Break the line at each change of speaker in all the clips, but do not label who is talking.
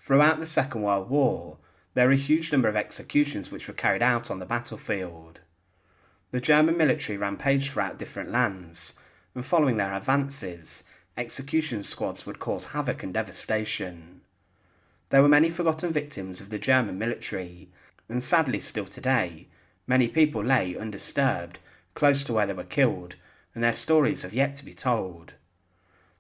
Throughout the Second World War, there were a huge number of executions which were carried out on the battlefield. The German military rampaged throughout different lands, and following their advances, execution squads would cause havoc and devastation. There were many forgotten victims of the German military, and sadly still today, many people lay undisturbed close to where they were killed, and their stories have yet to be told.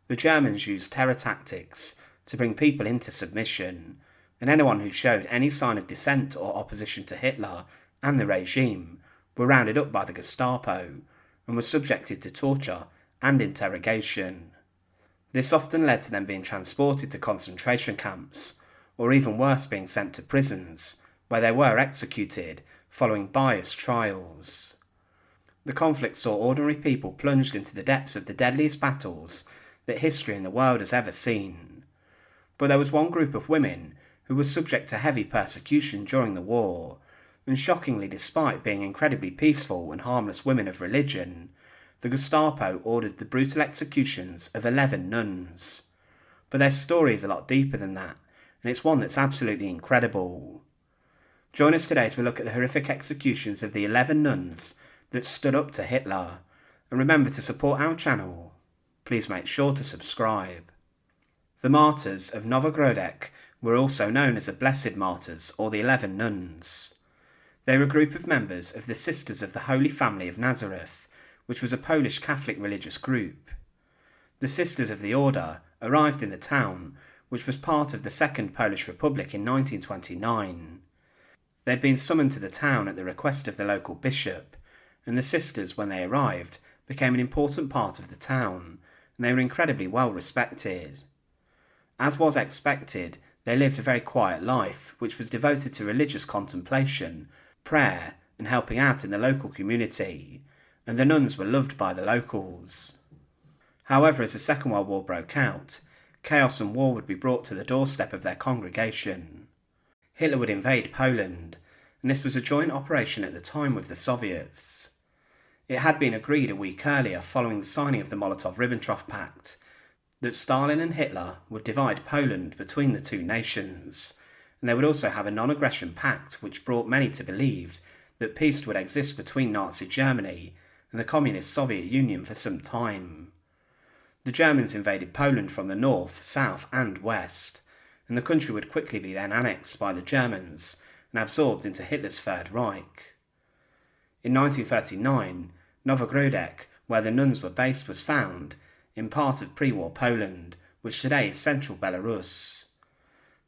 The Germans used terror tactics to bring people into submission, and anyone who showed any sign of dissent or opposition to Hitler and the regime were rounded up by the Gestapo and were subjected to torture and interrogation. This often led to them being transported to concentration camps, or even worse, being sent to prisons, where they were executed following biased trials. The conflict saw ordinary people plunged into the depths of the deadliest battles that history in the world has ever seen. But there was one group of women who was subject to heavy persecution during the war, and shockingly, despite being incredibly peaceful and harmless women of religion, the Gestapo ordered the brutal executions of 11 nuns. But their story is a lot deeper than that, and it's one that's absolutely incredible. Join us today as we look at the horrific executions of the 11 nuns that stood up to Hitler, and remember to support our channel. Please make sure to subscribe. The Martyrs of Nowogrodek were also known as the Blessed Martyrs or the 11 Nuns. They were a group of members of the Sisters of the Holy Family of Nazareth, which was a Polish Catholic religious group. The Sisters of the Order arrived in the town, which was part of the Second Polish Republic in 1929. They had been summoned to the town at the request of the local bishop, and the sisters, when they arrived, became an important part of the town, and they were incredibly well respected. As was expected, they lived a very quiet life, which was devoted to religious contemplation, prayer, and helping out in the local community, and the nuns were loved by the locals. However, as the Second World War broke out, chaos and war would be brought to the doorstep of their congregation. Hitler would invade Poland, and this was a joint operation at the time with the Soviets. It had been agreed a week earlier, following the signing of the Molotov-Ribbentrop Pact, that Stalin and Hitler would divide Poland between the two nations, and they would also have a non-aggression pact which brought many to believe that peace would exist between Nazi Germany and the Communist Soviet Union for some time. The Germans invaded Poland from the north, south and west, and the country would quickly be then annexed by the Germans and absorbed into Hitler's Third Reich. In 1939, Nowogrodek, where the nuns were based, was found in part of pre-war Poland, which today is central Belarus.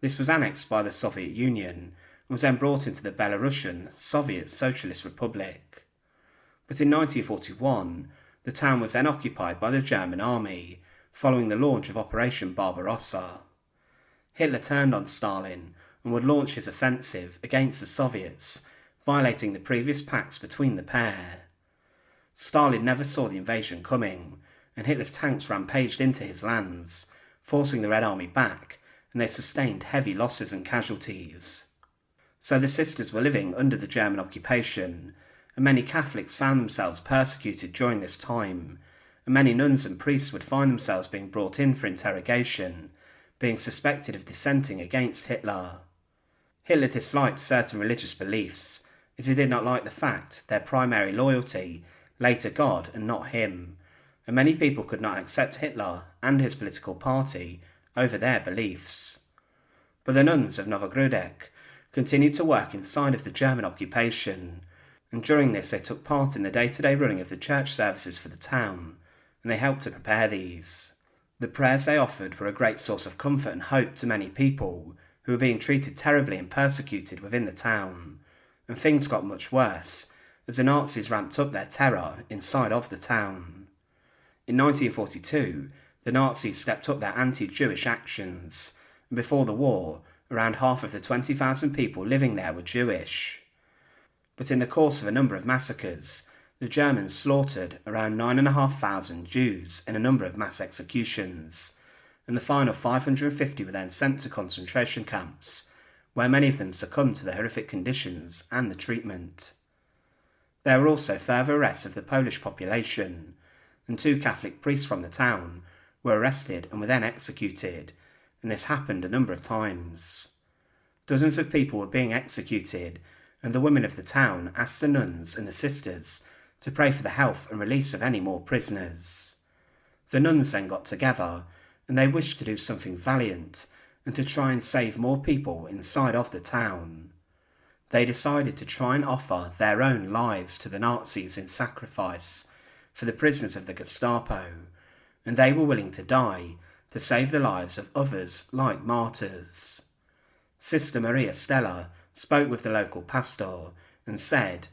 This was annexed by the Soviet Union and was then brought into the Belarusian Soviet Socialist Republic. But in 1941, the town was then occupied by the German army, following the launch of Operation Barbarossa. Hitler turned on Stalin and would launch his offensive against the Soviets, violating the previous pacts between the pair. Stalin never saw the invasion coming, and Hitler's tanks rampaged into his lands, forcing the Red Army back, and they sustained heavy losses and casualties. So the sisters were living under the German occupation, and many Catholics found themselves persecuted during this time, and many nuns and priests would find themselves being brought in for interrogation, being suspected of dissenting against Hitler. Hitler disliked certain religious beliefs, as he did not like the fact their primary loyalty lay to God and not him, and many people could not accept Hitler and his political party over their beliefs. But the nuns of Nowogrodek continued to work inside of the German occupation, and during this they took part in the day-to-day running of the church services for the town, and they helped to prepare these. The prayers they offered were a great source of comfort and hope to many people who were being treated terribly and persecuted within the town, and things got much worse as the Nazis ramped up their terror inside of the town. In 1942, the Nazis stepped up their anti-Jewish actions, and before the war, around half of the 20,000 people living there were Jewish. But in the course of a number of massacres, the Germans slaughtered around 9,500 Jews in a number of mass executions, and the final 550 were then sent to concentration camps, where many of them succumbed to the horrific conditions and the treatment. There were also further arrests of the Polish population, and 2 Catholic priests from the town were arrested and were then executed, and this happened a number of times. Dozens of people were being executed, and the women of the town asked the nuns and the sisters to pray for the health and release of any more prisoners. The nuns then got together, and they wished to do something valiant and to try and save more people inside of the town. They decided to try and offer their own lives to the Nazis in sacrifice for the prisoners of the Gestapo, and they were willing to die to save the lives of others like martyrs. Sister Maria Stella spoke with the local pastor and said,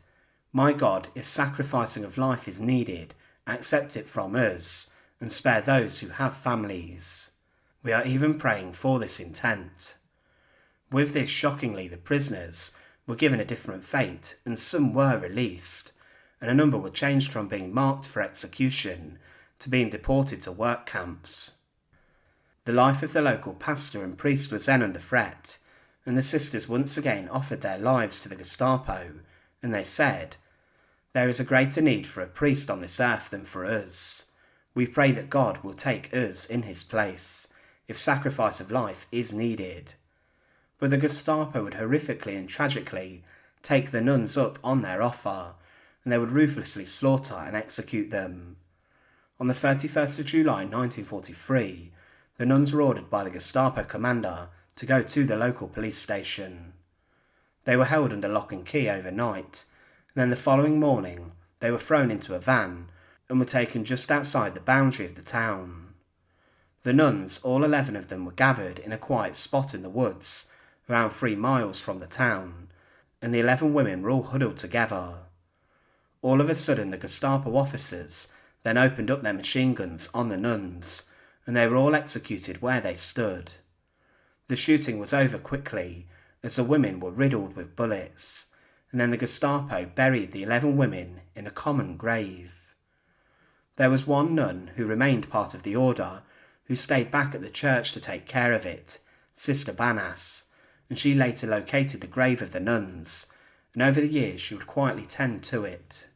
"My God, if sacrificing of life is needed, accept it from us and spare those who have families. We are even praying for this intent." With this, shockingly, the prisoners were given a different fate, and some were released, and a number were changed from being marked for execution to being deported to work camps. The life of the local pastor and priest was then under threat, and the sisters once again offered their lives to the Gestapo, and they said, "There is a greater need for a priest on this earth than for us. We pray that God will take us in his place, if sacrifice of life is needed." But the Gestapo would horrifically and tragically take the nuns up on their offer, and they would ruthlessly slaughter and execute them. On the 31st of July 1943, the nuns were ordered by the Gestapo commander to go to the local police station. They were held under lock and key overnight, and then the following morning they were thrown into a van and were taken just outside the boundary of the town. The nuns, all 11 of them, were gathered in a quiet spot in the woods, around 3 miles from the town, and the 11 women were all huddled together. All of a sudden the Gestapo officers then opened up their machine guns on the nuns, and they were all executed where they stood. The shooting was over quickly, as the women were riddled with bullets, and then the Gestapo buried the 11 women in a common grave. There was one nun who remained part of the order, who stayed back at the church to take care of it, Sister Banas, and she later located the grave of the nuns, and over the years she would quietly tend to it.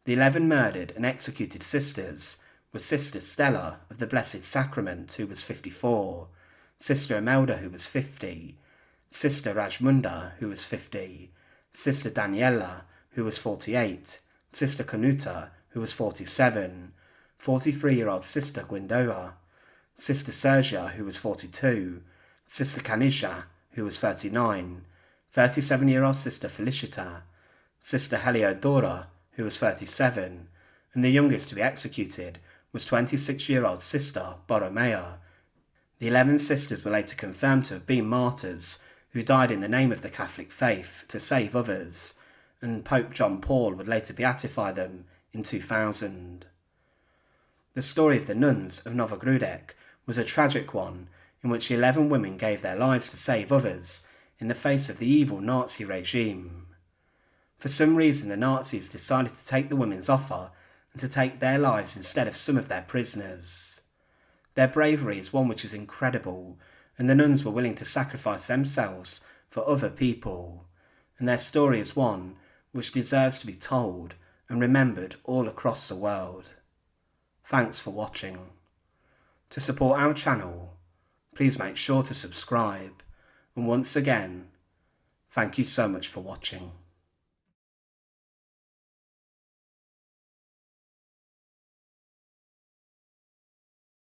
The 11 murdered and executed sisters were Sister Stella of the Blessed Sacrament, who was 54, Sister Imelda, who was 50, Sister Rajmunda, who was 50, Sister Daniela, who was 48, Sister Kanuta, who was 47, 43-year-old Sister Gwindoa, Sister Sergia, who was 42, Sister Kanisha, who was 39, 37-year-old Sister Felicita, Sister Heliodora, who was 37, and the youngest to be executed was 26-year-old Sister Borromea. The 11 sisters were later confirmed to have been martyrs who died in the name of the Catholic faith to save others, and Pope John Paul would later beatify them in 2000. The story of the Nuns of Nowogrodek was a tragic one, in which 11 women gave their lives to save others in the face of the evil Nazi regime. For some reason, the Nazis decided to take the women's offer and to take their lives instead of some of their prisoners. Their bravery is one which is incredible, and the nuns were willing to sacrifice themselves for other people, and their story is one which deserves to be told and remembered all across the world. Thanks for watching. To support our channel, please make sure to subscribe, and once again, thank you so much for watching.